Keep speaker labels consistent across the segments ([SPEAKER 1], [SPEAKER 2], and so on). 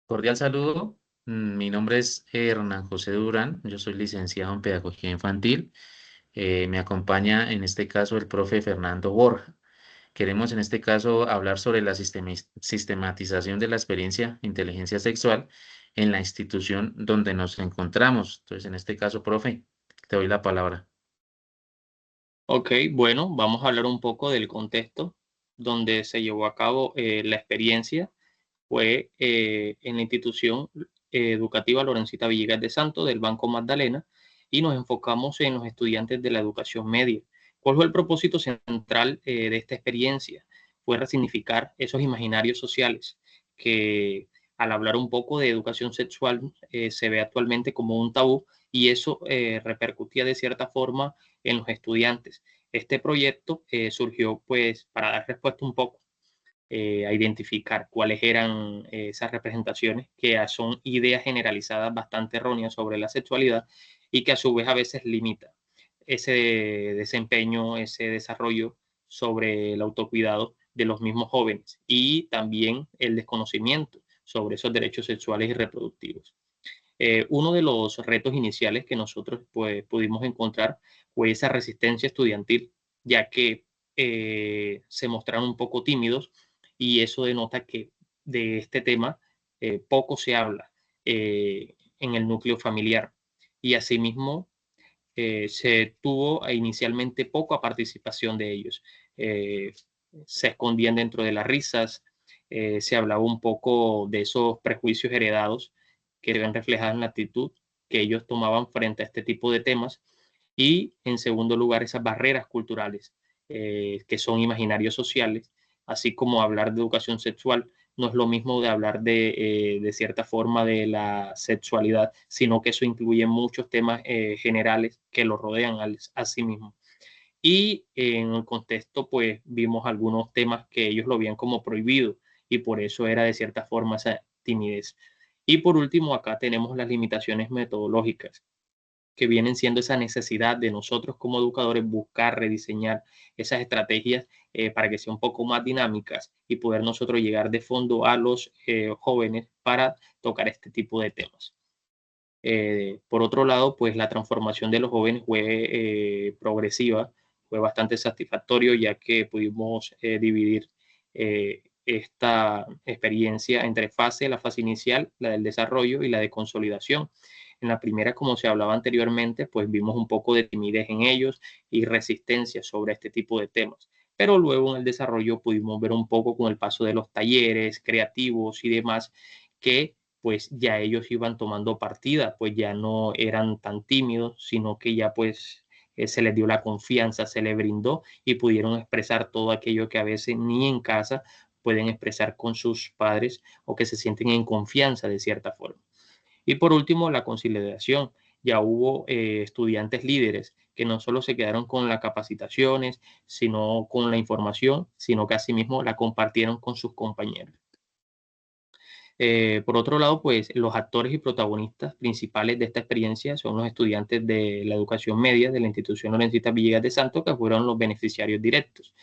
[SPEAKER 1] Cordial saludo. Mi nombre es Hernán José Durán. Yo soy licenciado en Pedagogía Infantil. Me acompaña en este caso el profe Fernando Borja. Queremos en este caso hablar sobre la sistematización de la experiencia de inteligencia sexual en la institución donde nos encontramos. Entonces, en este caso, profe, te doy la palabra.
[SPEAKER 2] Ok, bueno, vamos a hablar un poco del contexto donde se llevó a cabo la experiencia. Fue en la institución educativa Lorencita Villegas de Santo del Banco Magdalena y nos enfocamos en los estudiantes de la educación media. ¿Cuál fue el propósito central de esta experiencia? Fue resignificar esos imaginarios sociales que al hablar un poco de educación sexual se ve actualmente como un tabú y eso repercutía de cierta forma en los estudiantes. Este proyecto surgió pues para dar respuesta un poco a identificar cuáles eran esas representaciones que son ideas generalizadas bastante erróneas sobre la sexualidad y que a su vez a veces limita ese desempeño, ese desarrollo sobre el autocuidado de los mismos jóvenes y también el desconocimiento sobre esos derechos sexuales y reproductivos. Uno de los retos iniciales que nosotros pues, pudimos encontrar fue esa resistencia estudiantil, ya que se mostraron un poco tímidos y eso denota que de este tema poco se habla en el núcleo familiar. Y asimismo se tuvo inicialmente poca participación de ellos. Eh, Se escondían dentro de las risas, se hablaba un poco de esos prejuicios heredados que ven reflejados en la actitud que ellos tomaban frente a este tipo de temas y en segundo lugar esas barreras culturales que son imaginarios sociales, así como hablar de educación sexual no es lo mismo de hablar de cierta forma de la sexualidad, sino que eso incluye muchos temas generales que lo rodean a sí mismo. Y en el contexto, pues vimos algunos temas que ellos lo veían como prohibido y por eso era de cierta forma esa timidez. Y por último, acá tenemos las limitaciones metodológicas que vienen siendo esa necesidad de nosotros como educadores buscar, rediseñar esas estrategias para que sean un poco más dinámicas y poder nosotros llegar de fondo a los jóvenes para tocar este tipo de temas. Por otro lado, pues la transformación de los jóvenes fue progresiva, fue bastante satisfactorio ya que pudimos dividir esta experiencia entre fase, la fase inicial, la del desarrollo y la de consolidación. En la primera, como se hablaba anteriormente, pues vimos un poco de timidez en ellos y resistencia sobre este tipo de temas. Pero luego en el desarrollo pudimos ver un poco con el paso de los talleres creativos y demás que pues ya ellos iban tomando partida, pues ya no eran tan tímidos, sino que ya pues se les dio la confianza, se les brindó y pudieron expresar todo aquello que a veces ni en casa pueden expresar con sus padres o que se sienten en confianza de cierta forma. Y por último, la conciliación. Ya hubo estudiantes líderes que no solo se quedaron con las capacitaciones, sino con la información, sino que asimismo la compartieron con sus compañeros. Por otro lado, pues los actores y protagonistas principales de esta experiencia son los estudiantes de la educación media de la institución Lorencita Villegas de Santo, que fueron los beneficiarios directos.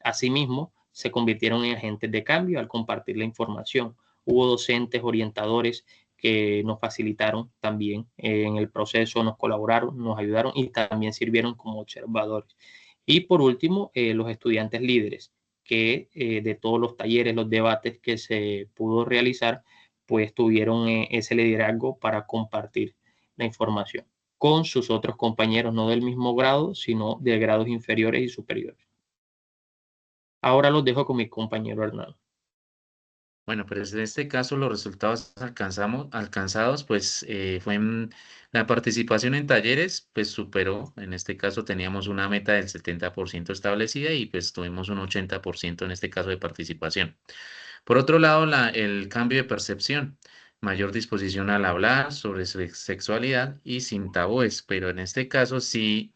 [SPEAKER 2] Asimismo, se convirtieron en agentes de cambio al compartir la información. Hubo docentes, orientadores que nos facilitaron también en el proceso, nos colaboraron, nos ayudaron y también sirvieron como observadores. Y por último, los estudiantes líderes que de todos los talleres, los debates que se pudo realizar, pues tuvieron ese liderazgo para compartir la información con sus otros compañeros, no del mismo grado, sino de grados inferiores y superiores. Ahora los dejo con mi compañero Hernán.
[SPEAKER 1] Bueno, pues en este caso los resultados alcanzados, pues fue la participación en talleres, pues superó, en este caso teníamos una meta del 70% establecida y pues tuvimos un 80% en este caso de participación. Por otro lado, el cambio de percepción, mayor disposición al hablar sobre sexualidad y sin tabúes, pero en este caso sí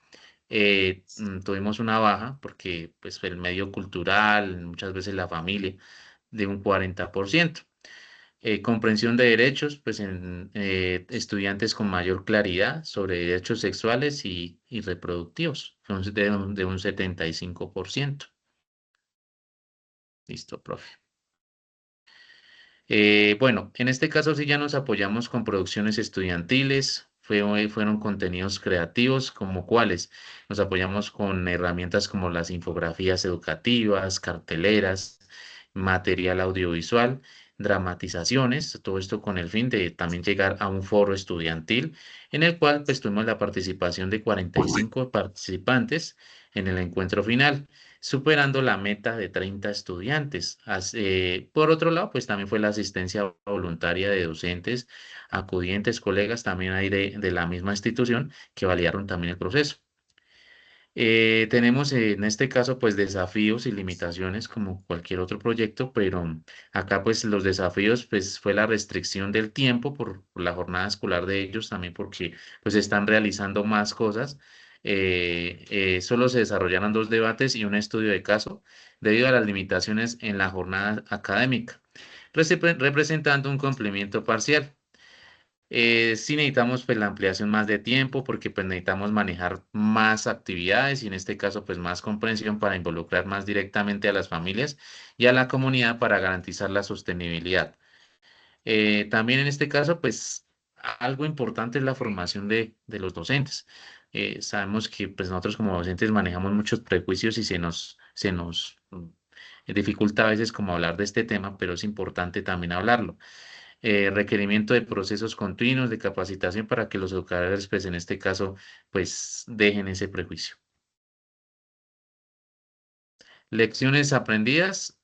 [SPEAKER 1] tuvimos una baja porque pues el medio cultural, muchas veces la familia de un 40%. Comprensión de derechos, pues en estudiantes con mayor claridad sobre derechos sexuales y reproductivos, fue de un 75%. Listo, profe. Bueno, en este caso sí ya nos apoyamos con producciones estudiantiles, fueron contenidos creativos como cuáles. Nos apoyamos con herramientas como las infografías educativas, carteleras, material audiovisual, dramatizaciones, todo esto con el fin de también llegar a un foro estudiantil en el cual pues tuvimos la participación de 45 participantes en el encuentro final superando la meta de 30 estudiantes. Por otro lado, pues también fue la asistencia voluntaria de docentes, acudientes, colegas también hay de la misma institución que validaron también el proceso. Tenemos en este caso pues desafíos y limitaciones como cualquier otro proyecto, pero acá pues los desafíos pues fue la restricción del tiempo por la jornada escolar de ellos, también porque pues están realizando más cosas. Solo se desarrollaron dos debates y un estudio de caso debido a las limitaciones en la jornada académica, representando un cumplimiento parcial. Sí necesitamos pues la ampliación más de tiempo porque pues necesitamos manejar más actividades y en este caso pues más comprensión para involucrar más directamente a las familias y a la comunidad para garantizar la sostenibilidad. También en este caso pues algo importante es la formación de los docentes. Sabemos que pues nosotros como docentes manejamos muchos prejuicios y se nos dificulta a veces como hablar de este tema, pero es importante también hablarlo. Requerimiento de procesos continuos de capacitación para que los educadores, pues en este caso, pues dejen ese prejuicio. Lecciones aprendidas,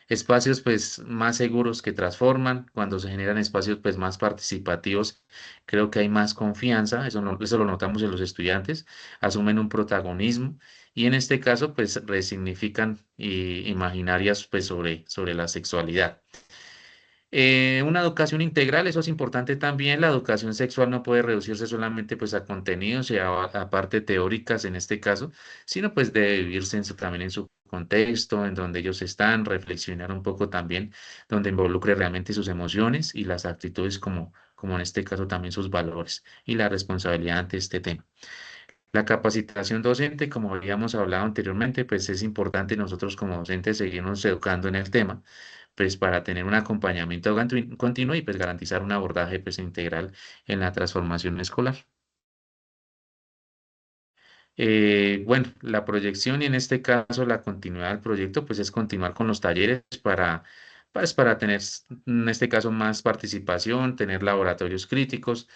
[SPEAKER 1] espacios pues más seguros que transforman, cuando se generan espacios pues más participativos, creo que hay más confianza, eso lo notamos en los estudiantes, asumen un protagonismo y en este caso pues resignifican imaginarias pues sobre la sexualidad. Una educación integral, eso es importante también. La educación sexual no puede reducirse solamente pues a contenidos y a parte teóricas en este caso, sino pues debe vivirse también en su contexto, en donde ellos están, reflexionar un poco también, donde involucre realmente sus emociones y las actitudes como en este caso también sus valores y la responsabilidad ante este tema. La capacitación docente, como habíamos hablado anteriormente, pues es importante nosotros como docentes seguirnos educando en el tema, pues para tener un acompañamiento continuo y pues garantizar un abordaje pues integral en la transformación escolar. Bueno, la proyección y en este caso la continuidad del proyecto pues es continuar con los talleres para tener en este caso más participación, tener laboratorios críticos,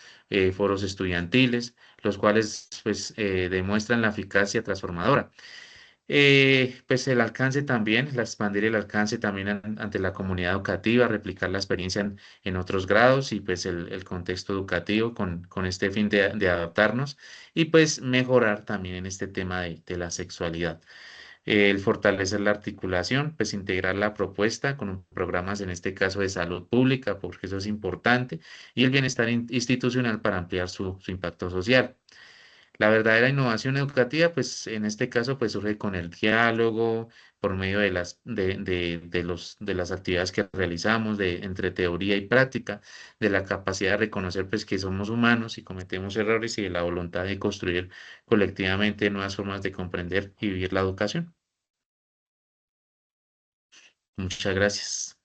[SPEAKER 1] foros estudiantiles, los cuales pues demuestran la eficacia transformadora. Pues el alcance también, la expandir el alcance también ante la comunidad educativa, replicar la experiencia en otros grados y pues el contexto educativo con este fin de adaptarnos y pues mejorar también en este tema de la sexualidad. El fortalecer la articulación, pues integrar la propuesta con programas en este caso de salud pública, porque eso es importante, y el bienestar institucional para ampliar su impacto social. La verdadera innovación educativa, pues en este caso, pues surge con el diálogo, por medio de las actividades que realizamos, entre teoría y práctica, de la capacidad de reconocer pues que somos humanos y cometemos errores y de la voluntad de construir colectivamente nuevas formas de comprender y vivir la educación. Muchas gracias.